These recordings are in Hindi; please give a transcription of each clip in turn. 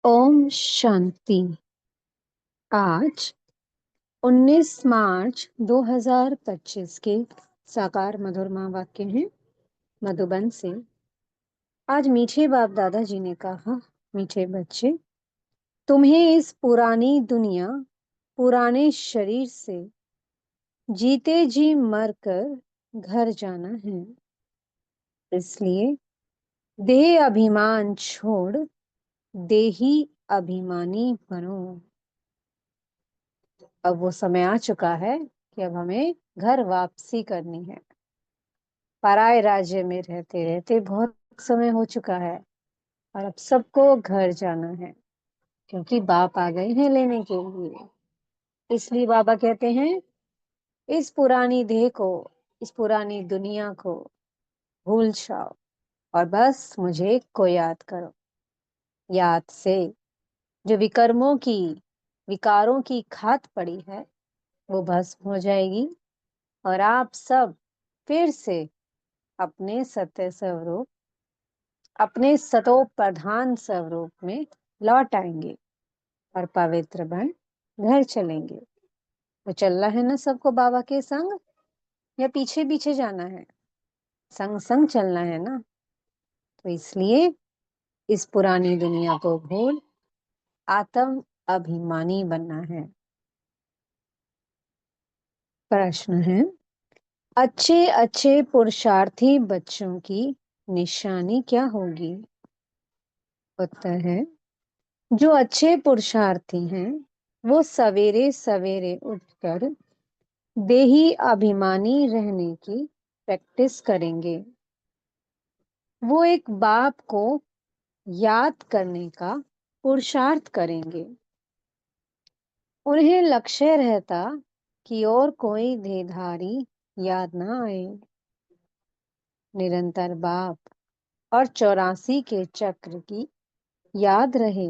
ओम शांति। आज 19 मार्च 2025 के साकार मधुरमा वाक्य हैं मधुबन से। आज मीठे बाप दादाजी ने कहा, मीठे बच्चे, तुम्हें इस पुरानी दुनिया, पुराने शरीर से जीते जी मरकर घर जाना है। इसलिए देह अभिमान छोड़ देही अभिमानी बनो। अब वो समय आ चुका है कि अब हमें घर वापसी करनी है। पराए राज्य में रहते रहते बहुत समय हो चुका है और अब सबको घर जाना है, क्योंकि बाप आ गए हैं लेने के लिए। इसलिए बाबा कहते हैं, इस पुरानी देह को, इस पुरानी दुनिया को भूल जाओ और बस मुझे को याद करो। याद से जो विकर्मों की, विकारों की खाद पड़ी है वो भस्म हो जाएगी और आप सब फिर से अपने सत्य स्वरूप, अपने सतो प्रधान स्वरूप में लौट आएंगे और पवित्र बन घर चलेंगे। तो चलना है ना सबको बाबा के संग, या पीछे पीछे जाना है? संग संग चलना है ना। तो इसलिए इस पुरानी दुनिया को भूल आत्म अभिमानी बनना है। प्रश्न है, अच्छे अच्छे पुरुषार्थी बच्चों की निशानी क्या होगी? उत्तर है, जो अच्छे पुरुषार्थी हैं वो सवेरे सवेरे उठकर देही अभिमानी रहने की प्रैक्टिस करेंगे। वो एक बाप को याद करने का पुरुषार्थ करेंगे। उन्हें लक्ष्य रहता कि और कोई देहधारी याद ना आए। निरंतर बाप और 84 के चक्र की याद रहे।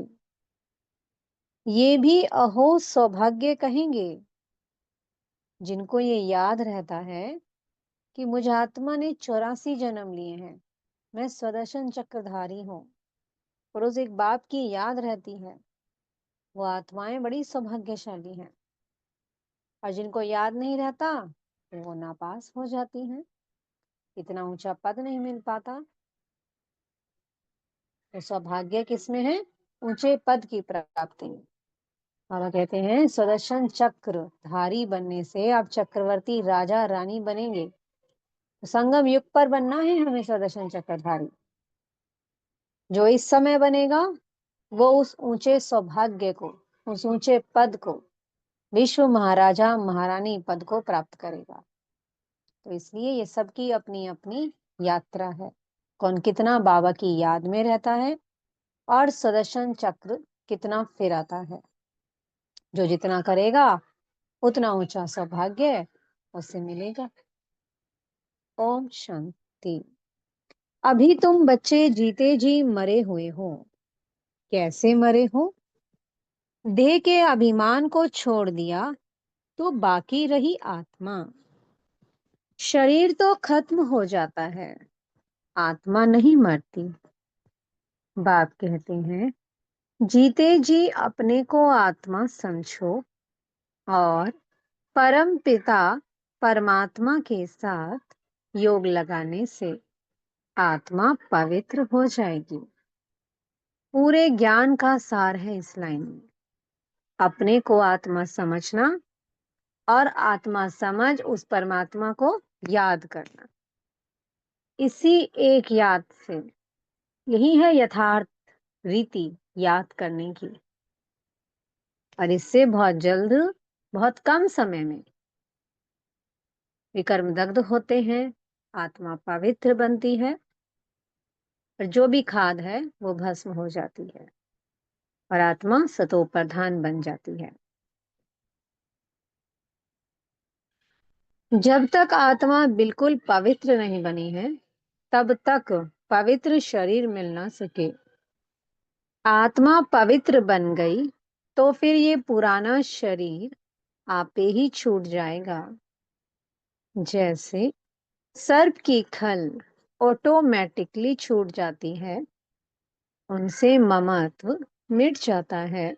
ये भी अहो सौभाग्य कहेंगे जिनको ये याद रहता है कि मुझ आत्मा ने 84 जन्म लिए हैं, मैं स्वदर्शन चक्रधारी हूँ। और उस एक बाप की याद रहती है, वो आत्माएं बड़ी सौभाग्यशाली हैं। और जिनको याद नहीं रहता वो नापास हो जाती हैं, इतना ऊंचा पद नहीं मिल पाता। तो सौभाग्य किसमें है? ऊंचे पद की प्राप्ति में। बाबा कहते हैं, सुदर्शन चक्र धारी बनने से आप चक्रवर्ती राजा रानी बनेंगे। तो संगम युग पर बनना है हमें सुदर्शन चक्रधारी। जो इस समय बनेगा वो उस ऊंचे सौभाग्य को, उस ऊंचे पद को, विश्व महाराजा महारानी पद को प्राप्त करेगा। तो इसलिए ये सबकी अपनी अपनी यात्रा है, कौन कितना बाबा की याद में रहता है और सुदर्शन चक्र कितना फिराता है। जो जितना करेगा उतना ऊंचा सौभाग्य उससे मिलेगा। ओम शांति। अभी तुम बच्चे जीते जी मरे हुए हो। कैसे मरे हो? देह के अभिमान को छोड़ दिया तो बाकी रही आत्मा। शरीर तो खत्म हो जाता है, आत्मा नहीं मरती। बाप कहते हैं, जीते जी अपने को आत्मा समझो और परम पिता परमात्मा के साथ योग लगाने से आत्मा पवित्र हो जाएगी। पूरे ज्ञान का सार है इस लाइन में, अपने को आत्मा समझना और आत्मा समझ उस परमात्मा को याद करना। इसी एक याद से, यही है यथार्थ रीति याद करने की। और इससे बहुत जल्द, बहुत कम समय में विकर्म दग्ध होते हैं, आत्मा पवित्र बनती है और जो भी खाद है वो भस्म हो जाती है और आत्मा सतो प्रधान बन जाती है। जब तक आत्मा बिल्कुल पवित्र नहीं बनी है तब तक पवित्र शरीर मिल ना सके। आत्मा पवित्र बन गई तो फिर ये पुराना शरीर आपे ही छूट जाएगा। जैसे सर्प की खल ऑटोमेटिकली छूट जाती है, उनसे ममत्व मिट जाता है।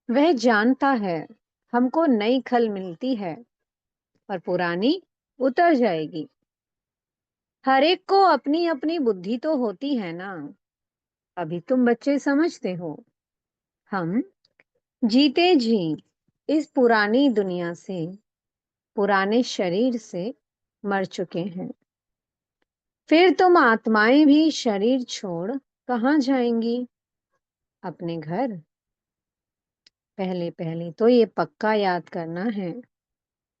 वह जानता है हमको नई खल मिलती है और पुरानी उतर जाएगी। हर एक को अपनी अपनी बुद्धि तो होती है ना। अभी तुम बच्चे समझते हो। हम जीते जी इस पुरानी दुनिया से, पुराने शरीर से मर चुके हैं। फिर तुम आत्माएं भी शरीर छोड़ कहाँ जाएंगी? अपने घर। पहले पहले तो ये पक्का याद करना है,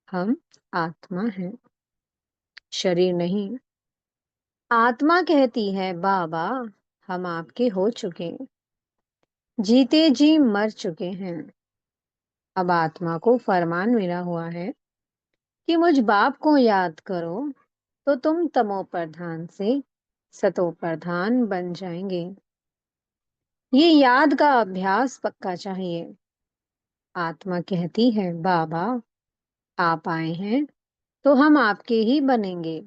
हम आत्मा हैं, शरीर नहीं। आत्मा कहती है बाबा, हम आपके हो चुके, जीते जी मर चुके हैं। अब आत्मा को फरमान मिला हुआ है कि मुझ बाप को याद करो तो तुम तमो प्रधान से सतो प्रधान बन जाएंगे। ये याद का अभ्यास पक्का चाहिए। आत्मा कहती है बाबा, आप आए हैं तो हम आपके ही बनेंगे।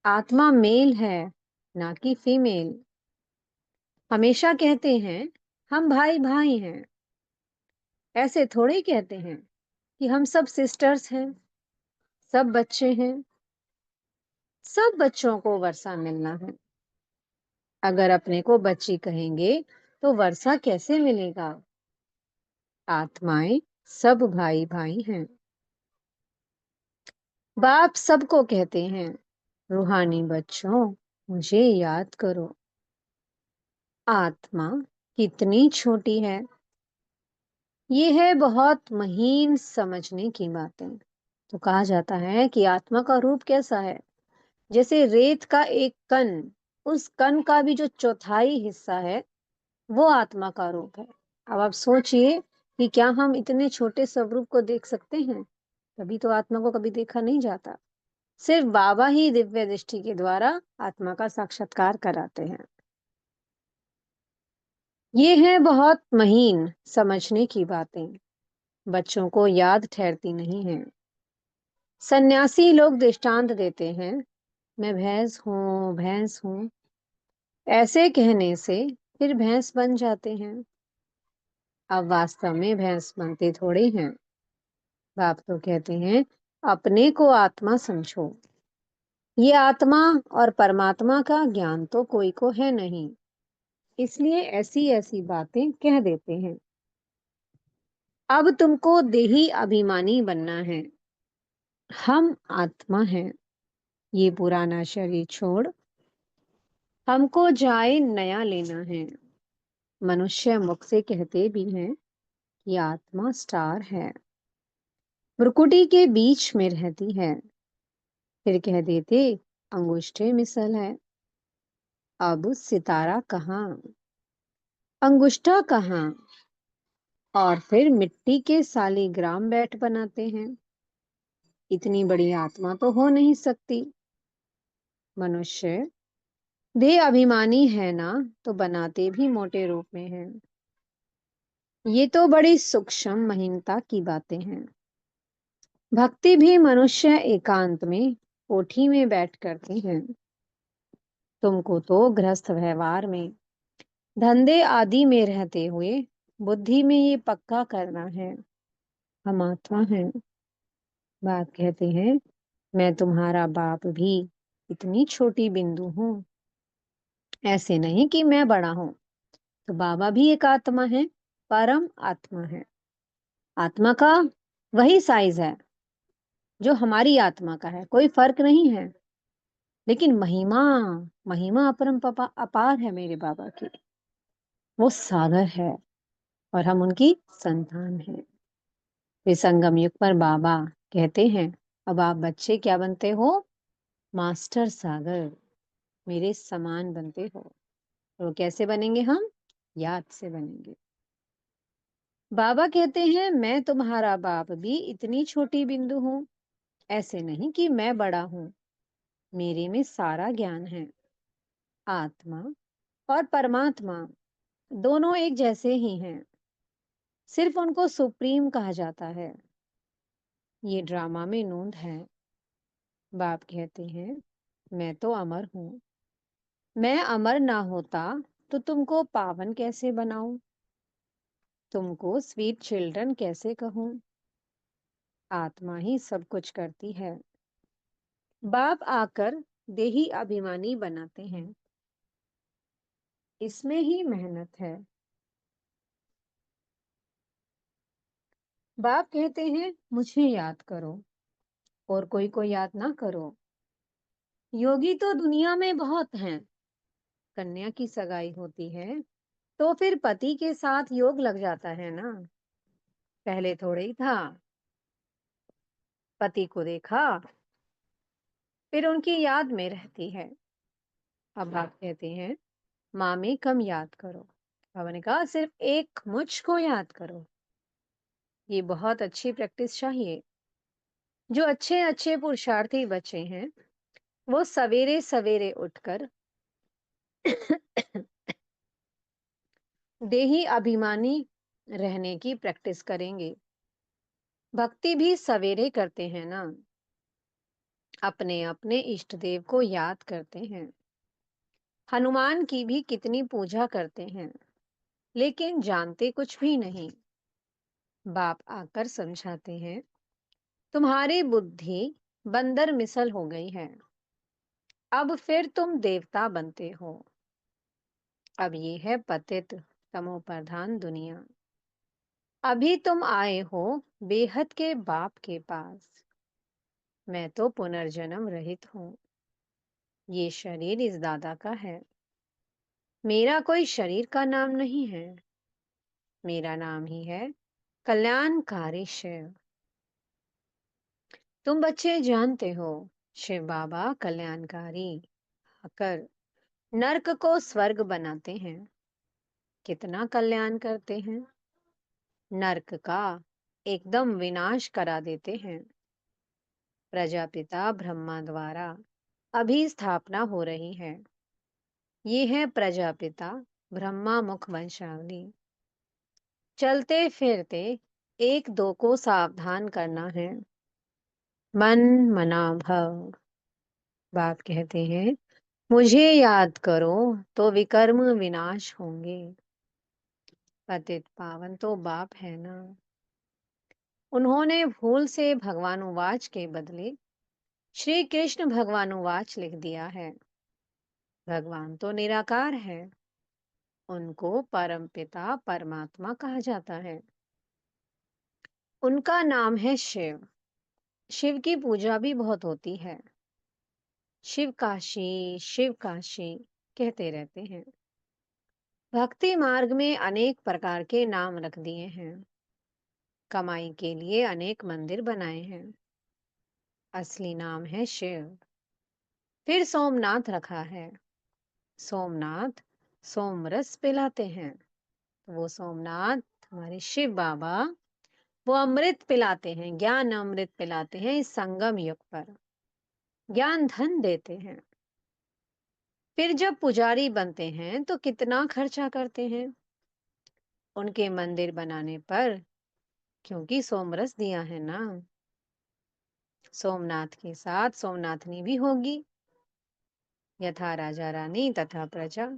आत्मा मेल है, ना कि फीमेल। हमेशा कहते हैं हम भाई भाई हैं। ऐसे थोड़े ही कहते हैं कि हम सब सिस्टर्स हैं, सब बच्चे हैं। सब बच्चों को वर्षा मिलना है। अगर अपने को बच्ची कहेंगे तो वर्षा कैसे मिलेगा? आत्माएं सब भाई भाई हैं। बाप सबको कहते हैं, रूहानी बच्चों, मुझे याद करो। आत्मा कितनी छोटी है, ये है बहुत महीन समझने की बातें। तो कहा जाता है कि आत्मा का रूप कैसा है? जैसे रेत का एक कण, उस कण का भी जो चौथाई हिस्सा है वो आत्मा का रूप है। अब आप सोचिए कि क्या हम इतने छोटे स्वरूप को देख सकते हैं? कभी तो आत्मा को कभी देखा नहीं जाता। सिर्फ बाबा ही दिव्य दृष्टि के द्वारा आत्मा का साक्षात्कार कराते हैं। ये है बहुत महीन समझने की बातें, बच्चों को याद ठहरती नहीं है। सन्यासी लोग दृष्टांत देते हैं, मैं भैंस हूँ, भैंस हूँ। ऐसे कहने से फिर भैंस बन जाते हैं। अब वास्तव में भैंस बनते थोड़े हैं। बाप तो कहते हैं अपने को आत्मा समझो। ये आत्मा और परमात्मा का ज्ञान तो कोई को है नहीं, इसलिए ऐसी ऐसी बातें कह देते हैं। अब तुमको देही अभिमानी बनना है। हम आत्मा हैं। ये पुराना शरीर छोड़ हमको जाए नया लेना है। मनुष्य मुख से कहते भी हैं कि आत्मा स्टार है, भ्रुकुटी के बीच में रहती है। फिर कह देते अंगूठे मिसल है। अब सितारा कहाँ, अंगुष्ठा कहाँ? और फिर मिट्टी के सालीग्राम बैट बनाते हैं। इतनी बड़ी आत्मा तो हो नहीं सकती। मनुष्य देह अभिमानी है ना, तो बनाते भी मोटे रूप में हैं। ये तो बड़ी सूक्ष्म महीनता की बातें हैं। भक्ति भी मनुष्य एकांत में कोठी में बैठ करते हैं। तुमको तो गृहस्थ व्यवहार में, धंधे आदि में रहते हुए बुद्धि में ये पक्का करना है, हम आत्मा हैं। बाप कहते हैं मैं तुम्हारा बाप भी इतनी छोटी बिंदु हूँ। ऐसे नहीं कि मैं बड़ा हूँ। तो बाबा भी एक आत्मा है, परम आत्मा है। आत्मा का वही साइज है जो हमारी आत्मा का है, कोई फर्क नहीं है। लेकिन महिमा, महिमा अपरम अपार है मेरे बाबा की। वो सागर है और हम उनकी संतान हैं। फिर संगम युग पर बाबा कहते हैं अब आप बच्चे क्या बनते हो? मास्टर सागर, मेरे समान बनते हो। तो कैसे बनेंगे हम? याद से बनेंगे। बाबा कहते हैं मैं तुम्हारा बाप भी इतनी छोटी बिंदु हूँ। ऐसे नहीं कि मैं बड़ा हूँ, मेरे में सारा ज्ञान है। आत्मा और परमात्मा दोनों एक जैसे ही हैं, सिर्फ उनको सुप्रीम कहा जाता है। ये ड्रामा में नोंद है। बाप कहते हैं मैं तो अमर हूँ। मैं अमर ना होता तो तुमको पावन कैसे बनाऊं? तुमको स्वीट चिल्ड्रन कैसे कहूं? आत्मा ही सब कुछ करती है। बाप आकर देही अभिमानी बनाते हैं। इसमें ही मेहनत है। बाप कहते हैं मुझे याद करो और कोई को याद ना करो। योगी तो दुनिया में बहुत हैं। कन्या की सगाई होती है तो फिर पति के साथ योग लग जाता है ना। पहले थोड़े ही था। पति को देखा फिर उनकी याद में रहती है। अब बाप कहते हैं माँ में कम याद करो। बाबा ने कहा सिर्फ एक मुझको याद करो। ये बहुत अच्छी प्रैक्टिस चाहिए। जो अच्छे अच्छे पुरुषार्थी बच्चे हैं वो सवेरे सवेरे उठकर देही अभिमानी रहने की प्रैक्टिस करेंगे। भक्ति भी सवेरे करते हैं ना। अपने अपने इष्ट देव को याद करते हैं। हनुमान की भी कितनी पूजा करते हैं लेकिन जानते कुछ भी नहीं। बाप आकर समझाते हैं तुम्हारी बुद्धि बंदर मिसल हो गई है। अब फिर तुम देवता बनते हो। अब ये है पतित तमो प्रधान दुनिया। अभी तुम आए हो बेहद के बाप के पास। मैं तो पुनर्जन्म रहित हूँ। ये शरीर इस दादा का है। मेरा कोई शरीर का नाम नहीं है। मेरा नाम ही है कल्याणकारी शिव। तुम बच्चे जानते हो शिव बाबा कल्याणकारी आकर नर्क को स्वर्ग बनाते हैं। कितना कल्याण करते हैं। नर्क का एकदम विनाश करा देते हैं। प्रजापिता ब्रह्मा द्वारा अभी स्थापना हो रही है। ये है प्रजापिता ब्रह्मा मुख वंशावली। चलते फिरते एक दो को सावधान करना है। मन मना भव। बाप कहते हैं मुझे याद करो तो विकर्म विनाश होंगे। पतित पावन तो बाप है ना। उन्होंने भूल से भगवानुवाच के बदले श्री कृष्ण भगवानुवाच लिख दिया है। भगवान तो निराकार है। उनको परमपिता परमात्मा कहा जाता है। उनका नाम है शिव। शिव की पूजा भी बहुत होती है। शिव काशी कहते रहते हैं। भक्ति मार्ग में अनेक प्रकार के नाम रख दिए हैं। कमाई के लिए अनेक मंदिर बनाए हैं। असली नाम है शिव। फिर सोमनाथ रखा है। सोमनाथ सोमरस पिलाते हैं। तो वो सोमनाथ हमारे शिव बाबा वो अमृत पिलाते हैं। ज्ञान अमृत पिलाते हैं इस संगम युग पर। ज्ञान धन देते हैं। फिर जब पुजारी बनते हैं तो कितना खर्चा करते हैं उनके मंदिर बनाने पर। क्योंकि सोमरस दिया है ना। सोमनाथ के साथ सोमनाथनी भी होगी। यथा राजा रानी तथा प्रजा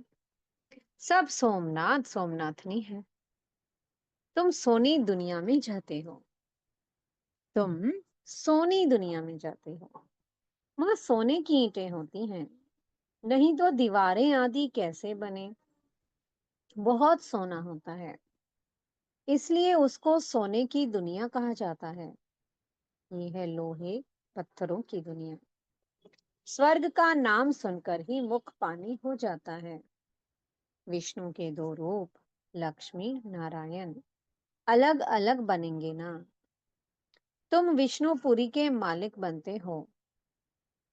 सब सोमनाथ सोमनाथनी है। तुम सोनी दुनिया में जाते हो। तुम सोनी दुनिया में जाते हो। वहां सोने की ईंटें होती हैं। नहीं तो दीवारें आदि कैसे बने। बहुत सोना होता है। इसलिए उसको सोने की दुनिया कहा जाता है। ये है लोहे पत्थरों की दुनिया। स्वर्ग का नाम सुनकर ही मुख पानी हो जाता है। विष्णु के दो रूप लक्ष्मी नारायण अलग अलग बनेंगे ना। तुम विष्णुपुरी के मालिक बनते हो।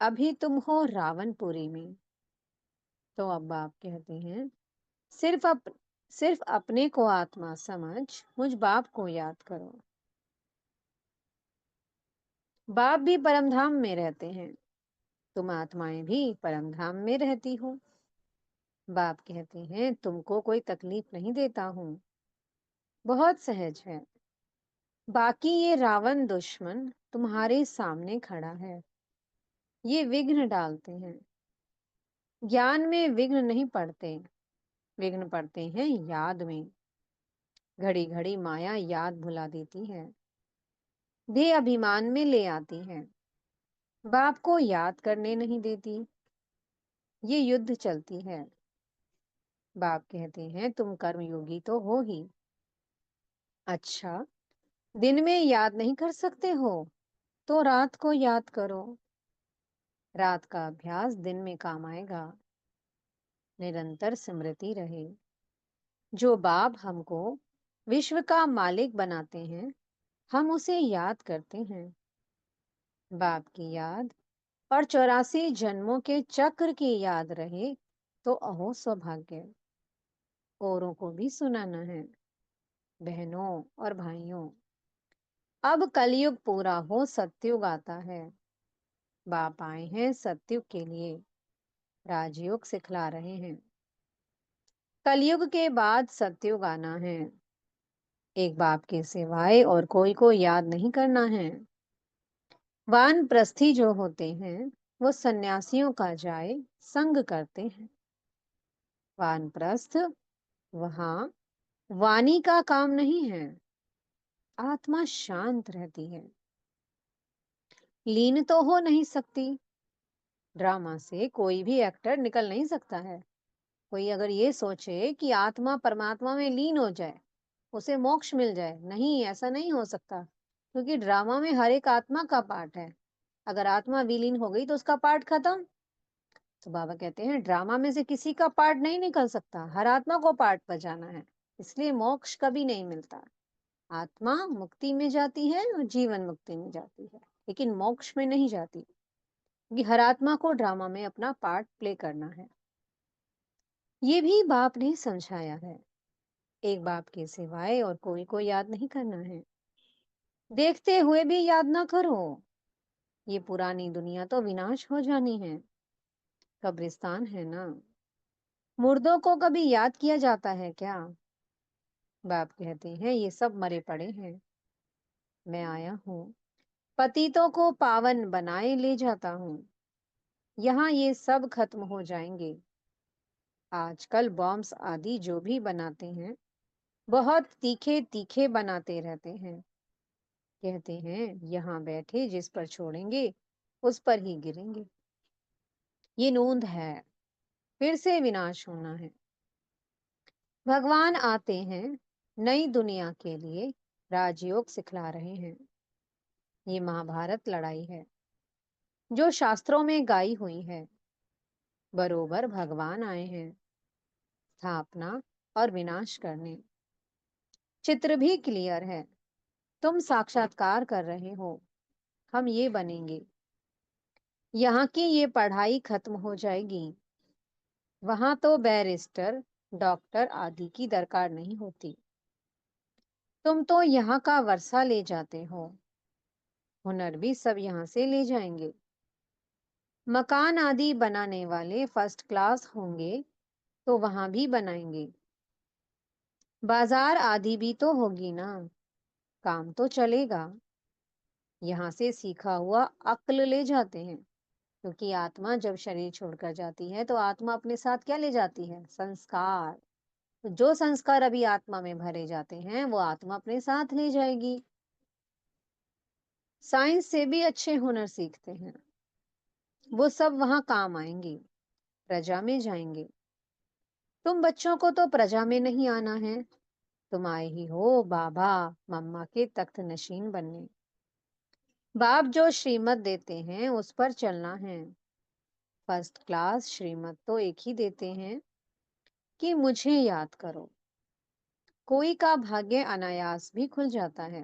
अभी तुम हो रावणपुरी में। तो अब बाप कहते हैं सिर्फ अपने को आत्मा समझ मुझ बाप को याद करो। बाप भी परमधाम में रहते हैं। तुम आत्माएं भी परमधाम में रहती हो। बाप कहते हैं तुमको कोई तकलीफ नहीं देता हूं। बहुत सहज है। बाकी ये रावण दुश्मन तुम्हारे सामने खड़ा है। ये विघ्न डालते हैं। ज्ञान में विघ्न नहीं पड़ते। विघ्न पड़ते हैं याद में। घड़ी घड़ी माया याद भुला देती है, देह अभिमान में ले आती है, बाप को याद करने नहीं देती। ये युद्ध चलती है। बाप कहते हैं तुम कर्मयोगी तो हो ही। अच्छा, दिन में याद नहीं कर सकते हो तो रात को याद करो। रात का अभ्यास दिन में काम आएगा। निरंतर स्मृति रहे। जो बाप हमको विश्व का मालिक बनाते हैं, हम उसे याद करते हैं। बाप की याद और 84 जन्मों के चक्र की याद रहे तो अहो सौभाग्य। औरों को भी सुनाना है। बहनों और भाइयों, अब कलयुग पूरा हो, सतयुग आता है। बाप आए हैं सतयुग के लिए, राजयोग सिखला रहे हैं। कलयुग के बाद सतयुग आना है। एक बाप के सिवाय और कोई को याद नहीं करना है। वानप्रस्थी जो होते हैं वो सन्यासियों का जाए संग करते हैं। वानप्रस्थ वहां वाणी का काम नहीं है, आत्मा शांत रहती है। लीन तो हो नहीं सकती। ड्रामा से कोई भी एक्टर निकल नहीं सकता है। कोई अगर ये सोचे कि आत्मा परमात्मा में लीन हो जाए, उसे मोक्ष मिल जाए, नहीं, ऐसा नहीं हो सकता। क्योंकि ड्रामा में हर एक आत्मा का पार्ट है। अगर आत्मा विलीन हो गई तो उसका पार्ट खत्म। तो बाबा कहते हैं ड्रामा में से किसी का पार्ट नहीं निकल सकता, हर आत्मा को पार्ट बजाना है। इसलिए मोक्ष कभी नहीं मिलता। आत्मा मुक्ति में जाती है और जीवन मुक्ति में जाती है, लेकिन मोक्ष में नहीं जाती, क्योंकि हर आत्मा को ड्रामा में अपना पार्ट प्ले करना है। ये भी बाप ने समझाया है। एक बाप के सिवाय और कोई को याद नहीं करना है। देखते हुए भी याद ना करो। ये पुरानी दुनिया तो विनाश हो जानी है, कब्रिस्तान है ना। मुर्दों को कभी याद किया जाता है क्या? बाप कहते हैं ये सब मरे पड़े हैं। मैं आया हूँ, पतितों को पावन बनाए ले जाता हूँ। यहाँ ये सब खत्म हो जाएंगे। आजकल बॉम्ब्स आदि जो भी बनाते हैं, बहुत तीखे तीखे बनाते रहते हैं। कहते हैं यहाँ बैठे जिस पर छोड़ेंगे उस पर ही गिरेंगे। ये नूंद है, फिर से विनाश होना है। भगवान आते हैं नई दुनिया के लिए, राजयोग सिखला रहे हैं। ये महाभारत लड़ाई है जो शास्त्रों में गाई हुई है। बरोबर भगवान आए हैं स्थापना और विनाश करने। चित्र भी क्लियर है। तुम साक्षात्कार कर रहे हो। हम ये बनेंगे। यहाँ की ये पढ़ाई खत्म हो जाएगी। वहां तो बैरिस्टर, डॉक्टर आदि की दरकार नहीं होती। तुम तो यहाँ का वर्षा ले जाते हो, हुनर भी सब यहाँ से ले जाएंगे। मकान आदि बनाने वाले फर्स्ट क्लास होंगे तो वहां भी बनाएंगे। बाजार आदि भी तो होगी ना, काम तो चलेगा। यहाँ से सीखा हुआ अक्ल ले जाते हैं, क्योंकि आत्मा जब शरीर छोड़कर जाती है तो आत्मा अपने साथ क्या ले जाती है? संस्कार। तो जो संस्कार अभी आत्मा में भरे जाते हैं वो आत्मा अपने साथ ले जाएगी। साइंस से भी अच्छे हुनर सीखते हैं, वो सब वहां काम आएंगे, प्रजा में जाएंगे। तुम बच्चों को तो प्रजा में नहीं आना है। तुम आए ही हो बाबा मम्मा के तख्त नशीन बनने। बाप जो श्रीमत देते हैं उस पर चलना है। फर्स्ट क्लास श्रीमत तो एक ही देते हैं कि मुझे याद करो। कोई का भाग्य अनायास भी खुल जाता है,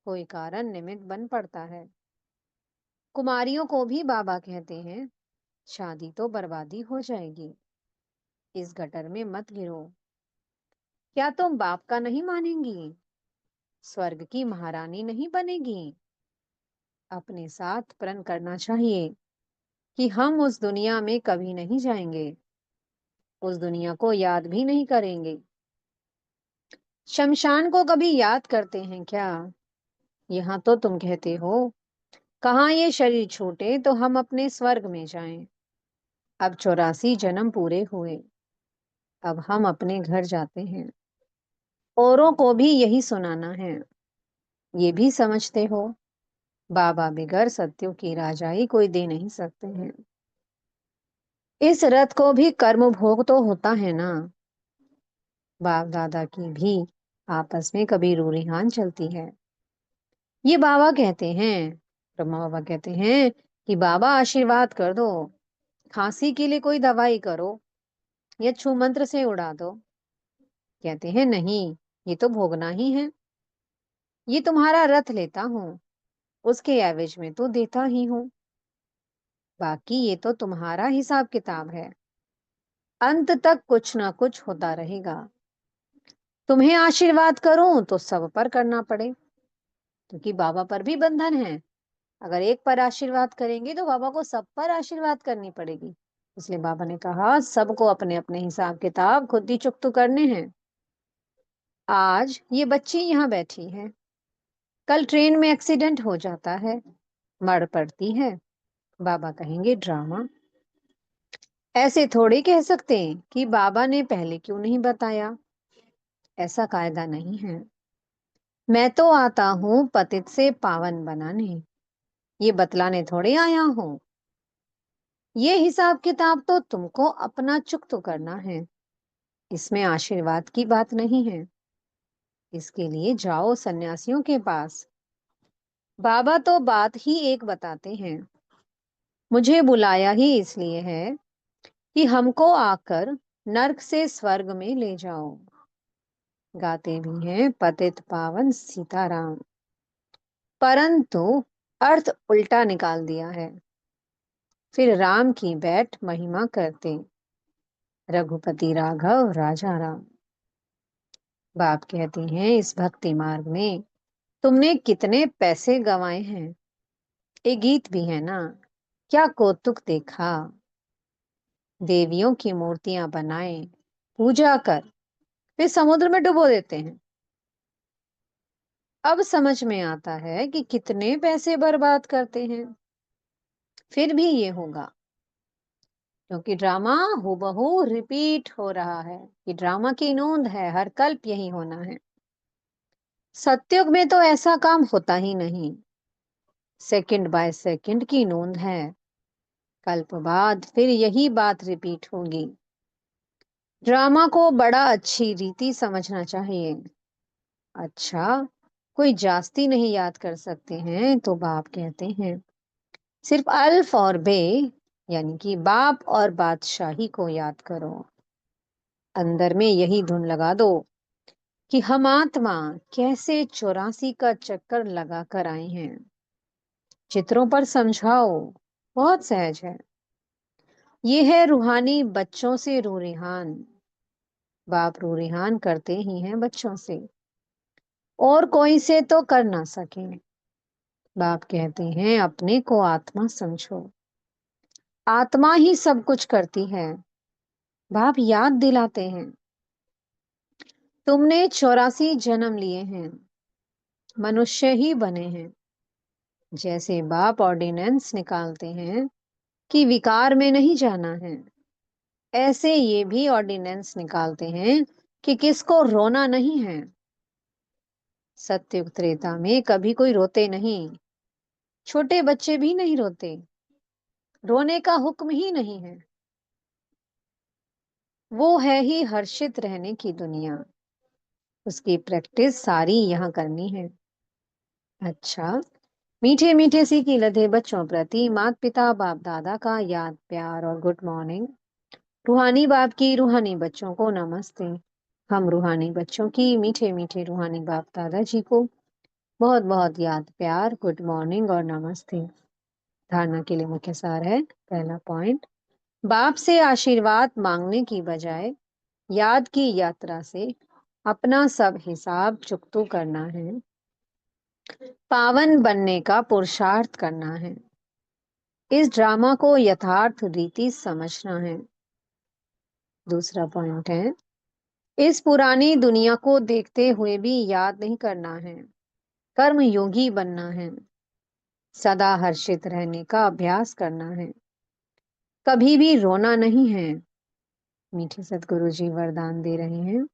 कोई कारण निमित्त बन पड़ता है। कुमारियों को भी बाबा कहते हैं शादी तो बर्बादी हो जाएगी, इस गटर में मत गिरो। क्या तुम बाप का नहीं मानेंगी? स्वर्ग की महारानी नहीं बनेगी? अपने साथ प्रण करना चाहिए कि हम उस दुनिया में कभी नहीं जाएंगे, उस दुनिया को याद भी नहीं करेंगे। शमशान को कभी याद करते हैं क्या? यहाँ तो तुम कहते हो कहाँ ये शरीर छूटे तो हम अपने स्वर्ग में जाएं। अब 84 जन्म पूरे हुए, अब हम अपने घर जाते हैं, औरों को भी यही सुनाना है। ये भी समझते हो, बाबा बिगर सत्यों की राजाई कोई दे नहीं सकते हैं। इस रथ को भी कर्म भोग तो होता है ना। बाप दादा की भी आपस में कभी रूरिहान चलती है। ये बाबा कहते हैं, ब्रह्मा बाबा कहते हैं कि बाबा आशीर्वाद कर दो, खांसी के लिए कोई दवाई करो या छू मंत्र से उड़ा दो। कहते हैं नहीं, ये तो भोगना ही है। ये तुम्हारा रथ लेता हूँ, उसके एवज में तो देता ही हूँ। बाकी ये तो तुम्हारा हिसाब किताब है, अंत तक कुछ ना कुछ होता रहेगा। तुम्हें आशीर्वाद करूं तो सब पर करना पड़े, क्योंकि बाबा पर भी बंधन है। अगर एक पर आशीर्वाद करेंगे तो बाबा को सब पर आशीर्वाद करनी पड़ेगी। इसलिए बाबा ने कहा सबको अपने अपने हिसाब किताब खुद ही चुकतू करने हैं। आज ये बच्ची यहाँ बैठी है, कल ट्रेन में एक्सीडेंट हो जाता है, मर पड़ती है, बाबा कहेंगे ड्रामा। ऐसे थोड़ी कह सकते कि बाबा ने पहले क्यों नहीं बताया। ऐसा कायदा नहीं है। मैं तो आता हूँ पतित से पावन बनाने, ये बतलाने थोड़े आया हूँ। ये हिसाब किताब तो तुमको अपना चुकतो करना है, इसमें आशीर्वाद की बात नहीं है। इसके लिए जाओ सन्यासियों के पास। बाबा तो बात ही एक बताते हैं। मुझे बुलाया ही इसलिए है कि हमको आकर नर्क से स्वर्ग में ले जाओ। गाते भी हैं पतित पावन सीताराम, परंतु अर्थ उल्टा निकाल दिया है। फिर राम की बैठ महिमा करते, रघुपति राघव राजा राम। बाप कहते हैं इस भक्ति मार्ग में तुमने कितने पैसे गंवाए हैं। एक गीत भी है ना, क्या कौतुक देखा, देवियों की मूर्तियां बनाए, पूजा कर फिर समुद्र में डुबो देते हैं। अब समझ में आता है कि कितने पैसे बर्बाद करते हैं। फिर भी ये होगा, क्योंकि ड्रामा हूबहू रिपीट हो रहा है। ये ड्रामा की नोंद है, हर कल्प यही होना है। सत्युग में तो ऐसा काम होता ही नहीं, सेकंड बाय सेकंड की नोंद है। कल्प बाद फिर यही बात रिपीट होगी। ड्रामा को बड़ा अच्छी रीति समझना चाहिए। अच्छा, कोई जास्ती नहीं याद कर सकते हैं तो बाप कहते हैं सिर्फ अल्फ और बे, यानी कि बाप और बादशाही को याद करो। अंदर में यही धुन लगा दो कि हम आत्मा कैसे 84 का चक्कर लगा कर आए हैं। चित्रों पर समझाओ, बहुत सहज है। ये है रूहानी बच्चों से रूरिहान। बाप रूरिहान करते ही हैं बच्चों से, और कोई से तो कर ना सके। बाप कहते हैं अपने को आत्मा समझो, आत्मा ही सब कुछ करती है। बाप याद दिलाते हैं तुमने 84 जन्म लिए हैं, मनुष्य ही बने हैं। जैसे बाप ऑर्डिनेंस निकालते हैं कि विकार में नहीं जाना है, ऐसे ये भी ऑर्डिनेंस निकालते हैं कि किसको रोना नहीं है। सत्युग त्रेता में कभी कोई रोते नहीं, छोटे बच्चे भी नहीं रोते, रोने का हुक्म ही नहीं है। वो है ही हर्षित रहने की दुनिया, उसकी प्रैक्टिस सारी यहाँ करनी है। अच्छा, मीठे मीठे सी की लदे बच्चों प्रति माता पिता बाप दादा का याद प्यार और गुड मॉर्निंग। रूहानी बाप की रूहानी बच्चों को नमस्ते। हम रूहानी बच्चों की मीठे मीठे रूहानी बाप दादा जी को बहुत बहुत याद प्यार, गुड मॉर्निंग और नमस्ते। धारणा के लिए मुख्य सार है, पहला पॉइंट, बाप से आशीर्वाद मांगने की बजाय याद की यात्रा से अपना सब हिसाब चुकतू करना है, पावन बनने का पुरुषार्थ करना है। इस ड्रामा को यथार्थ रीति समझना है। दूसरा पॉइंट है, इस पुरानी दुनिया को देखते हुए भी याद नहीं करना है, कर्म योगी बनना है, सदा हर्षित रहने का अभ्यास करना है, कभी भी रोना नहीं है, मीठे सद्गुरु जी वरदान दे रहे हैं।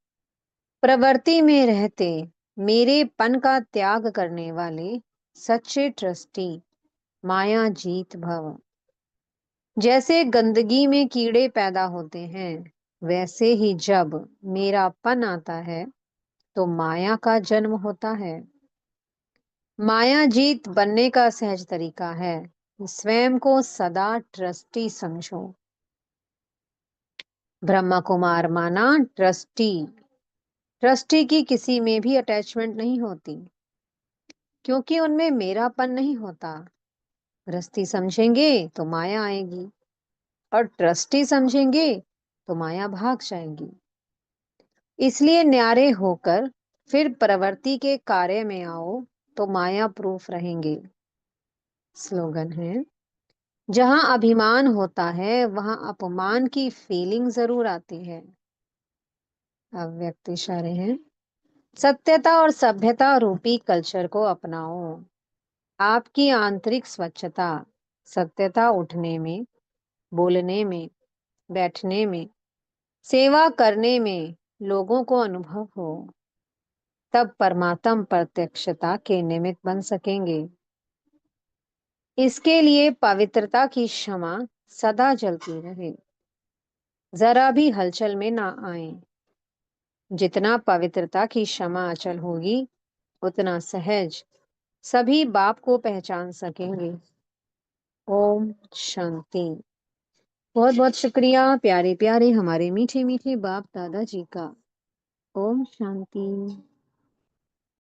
प्रवृत्ति में रहते मेरे पन का त्याग करने वाले सच्चे ट्रस्टी माया जीत भव। जैसे गंदगी में कीड़े पैदा होते हैं, वैसे ही जब मेरापन आता है तो माया का जन्म होता है। माया जीत बनने का सहज तरीका है कि स्वयं को सदा ट्रस्टी समझो। ब्रह्मा कुमार माना ट्रस्टी। ट्रस्टी की किसी में भी अटैचमेंट नहीं होती, क्योंकि उनमें मेरापन नहीं होता। गृहस्थी समझेंगे तो माया आएगी, और ट्रस्टी समझेंगे तो माया भाग जाएगी। इसलिए न्यारे होकर फिर प्रवृत्ति के कार्य में आओ तो माया प्रूफ रहेंगे। स्लोगन है, जहां अभिमान होता है वहां अपमान की फीलिंग जरूर आती है। अव्यक्त इशारे हैं, सत्यता और सभ्यता रूपी कल्चर को अपनाओ। आपकी आंतरिक स्वच्छता, सत्यता उठने में, बोलने में, बैठने में, सेवा करने में लोगों को अनुभव हो, तब परमात्म प्रत्यक्षता के निमित्त बन सकेंगे। इसके लिए पवित्रता की क्षमा सदा जलती रहे, जरा भी हलचल में ना आए। जितना पवित्रता की क्षमा अचल होगी, उतना सहज सभी बाप को पहचान सकेंगे। ओम शांति। बहुत बहुत शुक्रिया प्यारे प्यारे हमारे मीठे मीठे बाप दादा जी का। ओम शांति।